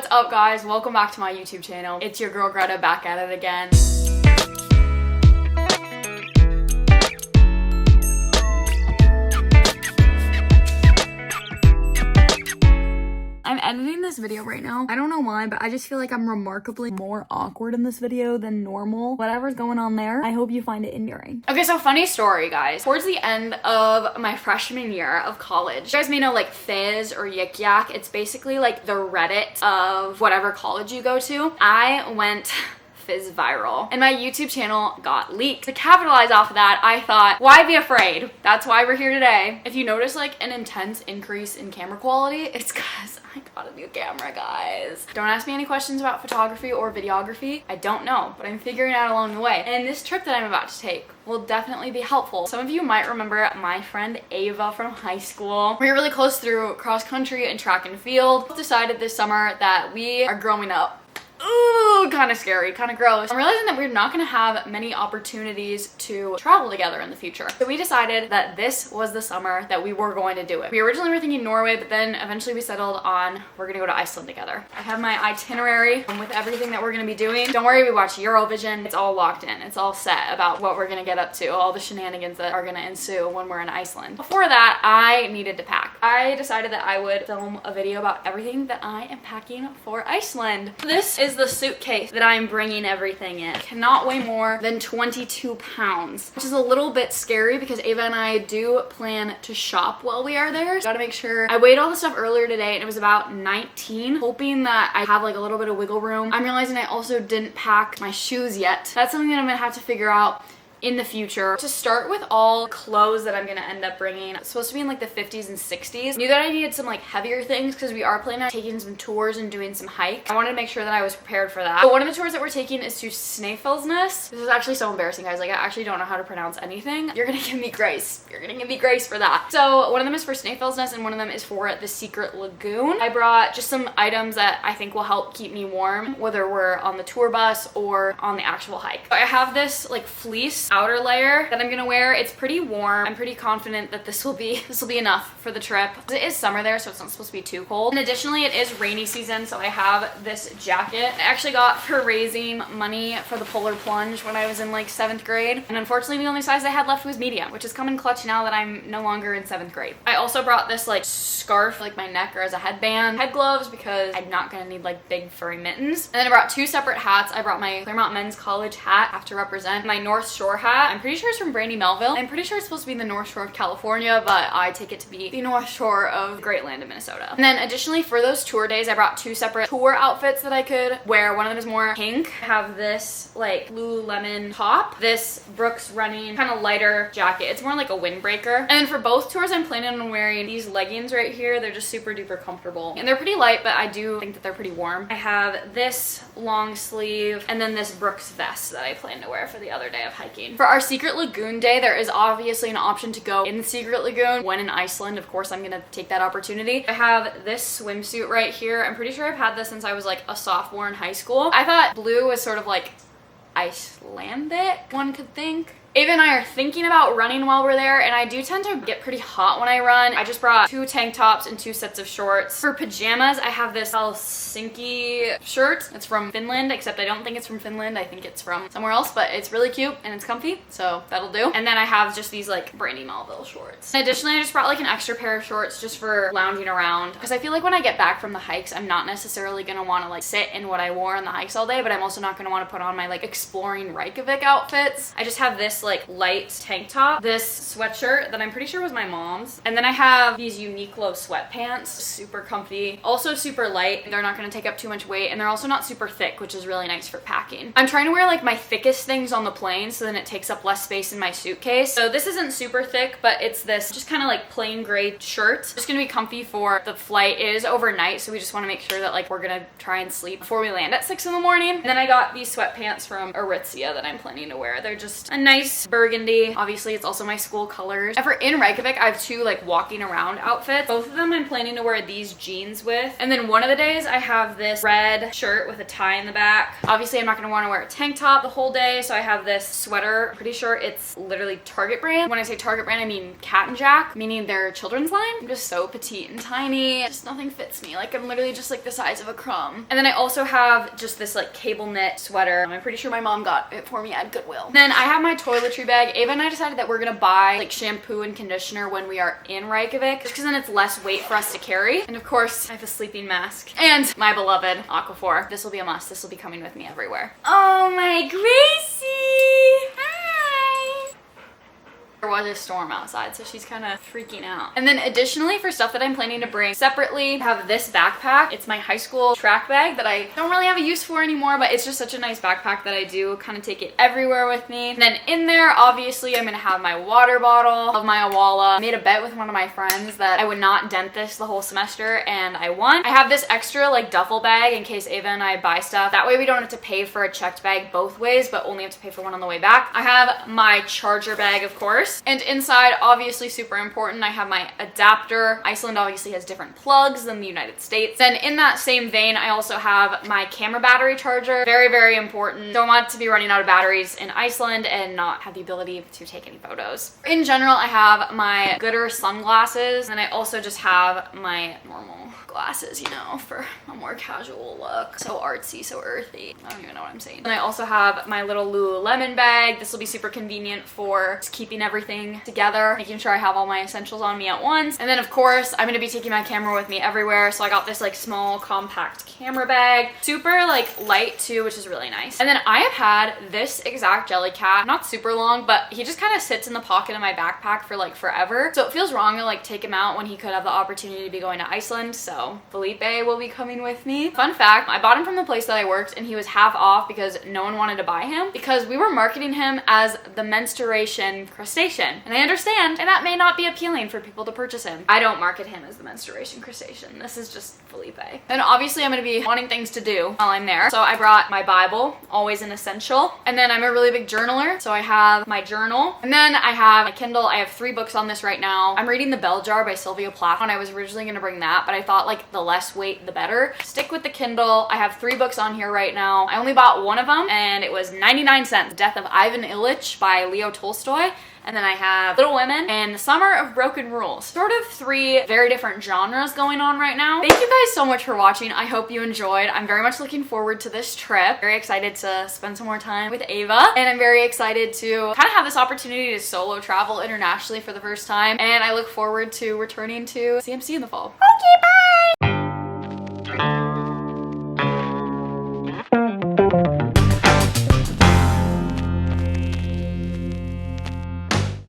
What's up, guys? Welcome back to my YouTube channel. It's your girl Greta back at it again. I'm editing this video right now. I don't know why, but I just feel like I'm remarkably more awkward in this video than normal. Whatever's going on there, I hope you find it endearing. Okay, so funny story, guys. Towards the end of my freshman year of college, you guys may know like Fizz or Yik Yak. It's basically like the Reddit of whatever college you go to. I went Fizz viral and my YouTube channel got leaked. To capitalize off of that, I thought, why be afraid? That's why we're here today. If you notice like an intense increase in camera quality, it's because I got a new camera, guys. Don't ask me any questions about photography or videography. I don't know, but I'm figuring it out along the way. And this trip that I'm about to take will definitely be helpful. Some of you might remember my friend Ava from high school. We were really close through cross country and track and field. We decided this summer that we are growing up. Ooh, kind of scary, kind of gross. I'm realizing that we're not gonna have many opportunities to travel together in the future. So we decided that this was the summer that we were going to do it. We originally were thinking Norway, but then eventually we settled on we're gonna go to Iceland together. I have my itinerary with everything that we're gonna be doing. Don't worry, we watch Eurovision. It's all locked in. It's all set about what we're gonna get up to, all the shenanigans that are gonna ensue when we're in Iceland. Before that, I needed to pack. I decided that I would film a video about everything that I am packing for Iceland. This is the suitcase that I'm bringing everything in. It cannot weigh more than 22 pounds, which is a little bit scary because Ava and I do plan to shop while we are there. Gotta make sure. I weighed all the stuff earlier today and it was about 19, hoping that I have like a little bit of wiggle room. I'm realizing I also didn't pack my shoes yet. That's something that I'm gonna have to figure out in the future. To start with all clothes that I'm gonna end up bringing, it's supposed to be in like the 50s and 60s. Knew that I needed some like heavier things because we are planning on taking some tours and doing some hikes. I wanted to make sure that I was prepared for that. So one of the tours that we're taking is to Snæfellsnes. This is actually so embarrassing, guys. Like, I actually don't know how to pronounce anything. You're gonna give me grace. You're gonna give me grace for that. So one of them is for Snæfellsnes and one of them is for the Secret Lagoon. I brought just some items that I think will help keep me warm, whether we're on the tour bus or on the actual hike. So I have this like fleece outer layer that I'm gonna wear. It's pretty warm. I'm pretty confident that this will be enough for the trip. It is summer there, so it's not supposed to be too cold. And additionally, it is rainy season, so I have this jacket I actually got for raising money for the polar plunge when I was in like 7th grade. And unfortunately, the only size I had left was medium, which is coming clutch now that I'm no longer in 7th grade. I also brought this like scarf like my neck or as a headband, head gloves because I'm not gonna need like big furry mittens. And then I brought 2 separate hats. I brought my Claremont Men's College hat, have to represent, my North Shore hat. I'm pretty sure it's from Brandy Melville. I'm pretty sure it's supposed to be the North Shore of California, but I take it to be the North Shore of Great Land of Minnesota. And then additionally for those tour days, I brought 2 separate tour outfits that I could wear. One of them is more pink. I have this like Lululemon top, this Brooks Running kind of lighter jacket. It's more like a windbreaker. And then for both tours, I'm planning on wearing these leggings right here. They're just super duper comfortable. And they're pretty light, but I do think that they're pretty warm. I have this long sleeve and then this Brooks vest that I plan to wear for the other day of hiking. For our Secret Lagoon day, there is obviously an option to go in the Secret Lagoon. When in Iceland, of course, I'm gonna take that opportunity. I have this swimsuit right here. I'm pretty sure I've had this since I was like a sophomore in high school. I thought blue was sort of like Icelandic, one could think. Ava and I are thinking about running while we're there, and I do tend to get pretty hot when I run. I just brought 2 tank tops and 2 sets of shorts. For pajamas, I have this Helsinki shirt. It's from Finland, except I don't think it's from Finland. I think it's from somewhere else, but it's really cute and it's comfy, so that'll do. And then I have just these like Brandy Melville shorts. And additionally, I just brought like an extra pair of shorts just for lounging around, because I feel like when I get back from the hikes, I'm not necessarily gonna want to like sit in what I wore on the hikes all day, but I'm also not gonna want to put on my like exploring Reykjavik outfits. I just have this like light tank top, this sweatshirt that I'm pretty sure was my mom's, and then I have these Uniqlo sweatpants, super comfy, also super light. They're not going to take up too much weight, and they're also not super thick, which is really nice for packing. I'm trying to wear like my thickest things on the plane so then it takes up less space in my suitcase. So this isn't super thick, but it's this just kind of like plain gray shirt. It's just gonna be comfy for the flight. It is overnight, so we just want to make sure that like we're gonna try and sleep before we land at 6 in the morning. And then I got these sweatpants from Aritzia that I'm planning to wear. They're just a nice nice burgundy. Obviously, it's also my school colors. And for in Reykjavik, I have two like walking around outfits. Both of them I'm planning to wear these jeans with. And then one of the days I have this red shirt with a tie in the back. Obviously, I'm not gonna wanna wear a tank top the whole day, so I have this sweater. I'm pretty sure it's literally Target brand. When I say Target brand, I mean Cat and Jack, meaning their children's line. I'm just so petite and tiny. Just nothing fits me. Like I'm literally just like the size of a crumb. And then I also have just this like cable knit sweater. I'm pretty sure my mom got it for me at Goodwill. Then I have my toiletry bag. Ava and I decided that we're gonna buy like shampoo and conditioner when we are in Reykjavik, just because then it's less weight for us to carry. And of course, I have a sleeping mask and my beloved Aquaphor. This will be a must. This will be coming with me everywhere. Oh my Gracie! Hi! There was a storm outside, so she's kind of freaking out. And then additionally, for stuff that I'm planning to bring separately, I have this backpack. It's my high school track bag that I don't really have a use for anymore, but it's just such a nice backpack that I do kind of take it everywhere with me. And then in there, obviously, I'm gonna have my water bottle of my Awala. I made a bet with one of my friends that I would not dent this the whole semester, and I won. I have this extra like duffel bag in case Ava and I buy stuff. That way we don't have to pay for a checked bag both ways, but only have to pay for one on the way back. I have my charger bag, of course. And inside, obviously super important, I have my adapter. Iceland obviously has different plugs than the United States. Then in that same vein, I also have my camera battery charger. Very, very important. Don't want to be running out of batteries in Iceland and not have the ability to take any photos. In general, I have my glitter sunglasses, and I also just have my normal glasses, you know, for a more casual look. So artsy, so earthy. I don't even know what I'm saying. And I also have my little Lululemon bag. This will be super convenient for just keeping everything together, making sure I have all my essentials on me at once. And then of course, I'm gonna be taking my camera with me everywhere. So I got this like small compact camera bag. Super like light too, which is really nice. And then I have had this exact jelly cat, not super long, but he just kind of sits in the pocket of my backpack for like forever. So it feels wrong to like take him out when he could have the opportunity to be going to Iceland. So Felipe will be coming with me. Fun fact, I bought him from the place that I worked and he was half off because no one wanted to buy him because we were marketing him as the menstruation crustacean. And I understand, and that may not be appealing for people to purchase him. I don't market him as the menstruation crustacean. This is just Felipe. And obviously I'm gonna be wanting things to do while I'm there. So I brought my Bible, always an essential. And then I'm a really big journaler, so I have my journal. And then I have my Kindle. I have 3 books on this right now. I'm reading The Bell Jar by Sylvia Plath, and I was originally gonna bring that, but I thought like the less weight, the better. Stick with the Kindle. I have 3 books on here right now. I only bought one of them, and it was 99 cents. Death of Ivan Ilyich by Leo Tolstoy. And then I have Little Women and The Summer of Broken Rules. Sort of 3 very different genres going on right now. Thank you guys so much for watching. I hope you enjoyed. I'm very much looking forward to this trip. Very excited to spend some more time with Ava. And I'm very excited to kind of have this opportunity to solo travel internationally for the first time. And I look forward to returning to CMC in the fall. Okay, bye!